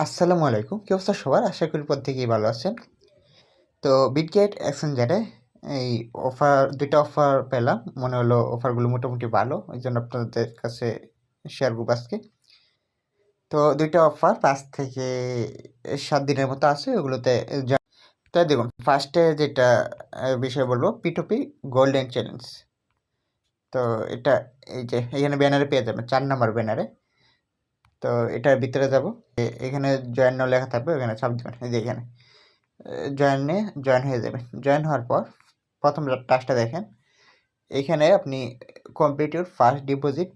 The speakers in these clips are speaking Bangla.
আসসালামু আলাইকুম। কি অবস্থা সবার? আশা করি প্রত্যেকেই ভালো আছেন। তো বিটগেট এক্সচেঞ্জারে এই ২ টা অফার পেলাম। মনে হলো অফারগুলো মোটামুটি ভালো। ওইজন্য আপনাদের কাছে শেয়ার করব আজকে। তো ২ টা অফার ৫ থেকে ৭ দিনের মতো আছে। ওগুলোতে তো দেখুন, ফার্স্টে যেটা বিষয় বলব P2P গোল্ডেন চ্যালেঞ্জ। তো এটা এই যে এখানে ব্যানারে পেয়ে যাবেন ৪ নাম্বার ব্যানারে। তো এটার ভিতরে যাব। এখানে জয়েন নাও লেখা থাকবে, ওখানে চাপ দিবেন। এই যে এখানে জয়েন হয়ে যাবেন। জয়েন হওয়ার পর প্রথম টাস্কটা দেখেন। এখানে আপনি কমপ্লিট ইউর ফার্স্ট ডিপোজিট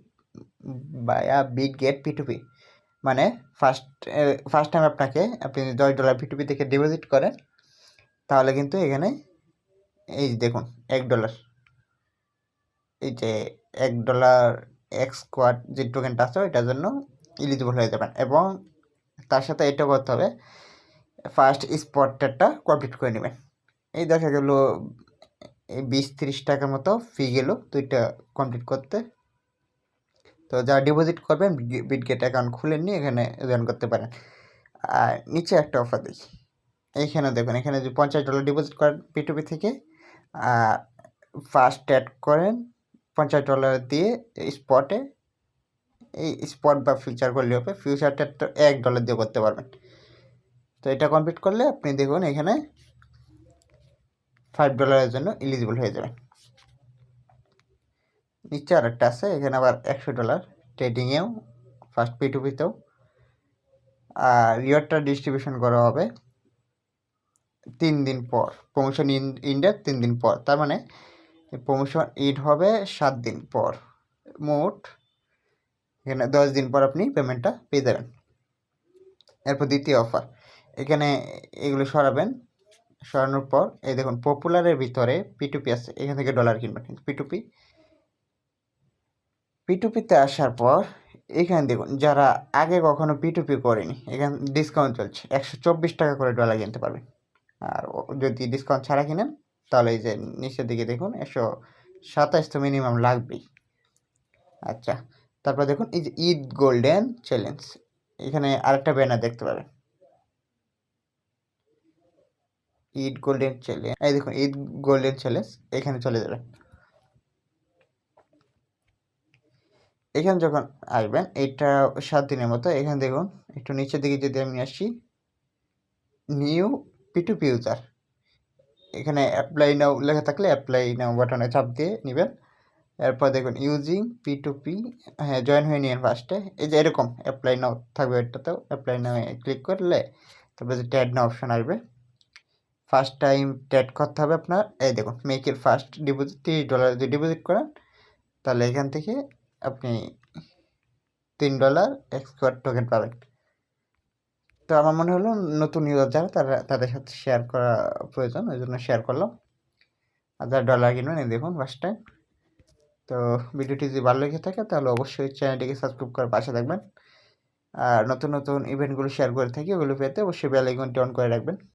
বায়া বিটগেট P2P। মানে ফার্স্ট টাইম আপনি $10 P2P থেকে ডিপোজিট করেন, তাহলে কিন্তু এখানে এই যে দেখুন $1, এই যে $1 এক্স স্কোয়াড যে টোকেনটা আছে ওইটার জন্য এলিজিবল হয়ে যাবেন। এবং তার সাথে এটা করতে হবে, ফার্স্ট স্পটটা কমপ্লিট করে নেবেন। এই দেখা গেল এই 20-30 টাকার মতো ফি গেল 2টা কমপ্লিট করতে। তো যারা ডিপোজিট করবেন বিটগেট অ্যাকাউন্ট খুলে নিয়ে এখানে জয়েন করতে পারেন। আর নিচে একটা অফার দিই, এইখানে দেখুন, এখানে যে $50 ডিপোজিট করেন P2P থেকে, আর ফার্স্ট অ্যাড করেন $50 দিয়ে স্পটে, এই স্পট বা ফিউচার করলে হবে। ফিউচারটা তো $1 দিয়ে করতে পারবেন। তো এটা কমপ্লিট করলে আপনি দেখুন এখানে $5 জন্য এলিজিবল হয়ে যাবেন। নিচে আরেকটা আছে, এখানে আবার $100 ট্রেডিংয়েও, ফার্স্ট P2Pতেও। আর রিওয়ার্ডটা ডিস্ট্রিবিউশন করা হবে 3 দিন পর, প্রমোশন ইন্ডের 3 দিন পর। তার মানে প্রমোশন ইড হবে 7 দিন পর। মোট এখানে 10 দিন পর আপনি পেমেন্টটা পেয়ে যাবেন। এরপর দ্বিতীয় অফার, এখানে এগুলো সরাবেন। সরানোর পর এই দেখুন পপুলারের ভিতরে P2P আছে, এখান থেকে ডলার কিনবেন। P2Pতে আসার পর এখানে দেখুন, যারা আগে কখনো P2P করেনি, এখানে ডিসকাউন্ট চলছে, 124 টাকা করে ডলার কিনতে পারবেন। আর যদি ডিসকাউন্ট ছাড়া কিনেন তাহলে এই যে নিচের দিকে দেখুন 127 তো মিনিমাম লাগবেই। আচ্ছা, তারপর দেখুন এই যে ঈদ গোল্ডেন চ্যালেঞ্জ, এখানে আরেকটা ব্যানার দেখতে পাবেন, ঈদ গোল্ডেন চ্যালেঞ্জ। এই দেখুন ঈদ গোল্ডেন চ্যালেঞ্জ, এখানে চলে যাবেন। এখানে যখন আসবেন, এটা 7 দিনের মতো। এখানে দেখুন একটু নিচের দিকে যদি আমি আসি, নিউ P2P ইউজার, এখানে অ্যাপ্লাই নাও লেখা থাকলে অ্যাপ্লাই নাও বাটনে চাপ দিয়ে নেবেন। এরপর দেখুন ইউজিং P2P, হ্যাঁ জয়েন হয়ে নিন ফার্স্টে। এই যে এরকম অ্যাপ্লাই নাও থাকবে, এটাতেও অ্যাপ্লাই নাও ক্লিক করলে তারপরে যে ট্যাড নাও অপশন আসবে, ফার্স্ট টাইম ট্যাড করতে হবে আপনার। এই দেখুন মেকের ফার্স্ট ডিপোজিট $30 যদি ডিপোজিট করেন, তাহলে এখান থেকে আপনি $3 এক্সপার্ট টোকেন পাবেন। তো আমার মনে হলো নতুন ইউজার যারা তাদের সাথে শেয়ার করা প্রয়োজন, ওই জন্য শেয়ার করলাম। আর যারা ডলার কিনবেন এই দেখুন ফার্স্ট টাইম। তো ভিডিওটি যদি ভালো লেগে থাকে তাহলে অবশ্যই চ্যানেলটিকে সাবস্ক্রাইব করে পাশে থাকবেন। আর নতুন নতুন ইভেন্টগুলো শেয়ার করে থাকি, ওগুলো পেতে অবশ্যই বেল আইকনটি অন করে রাখবেন।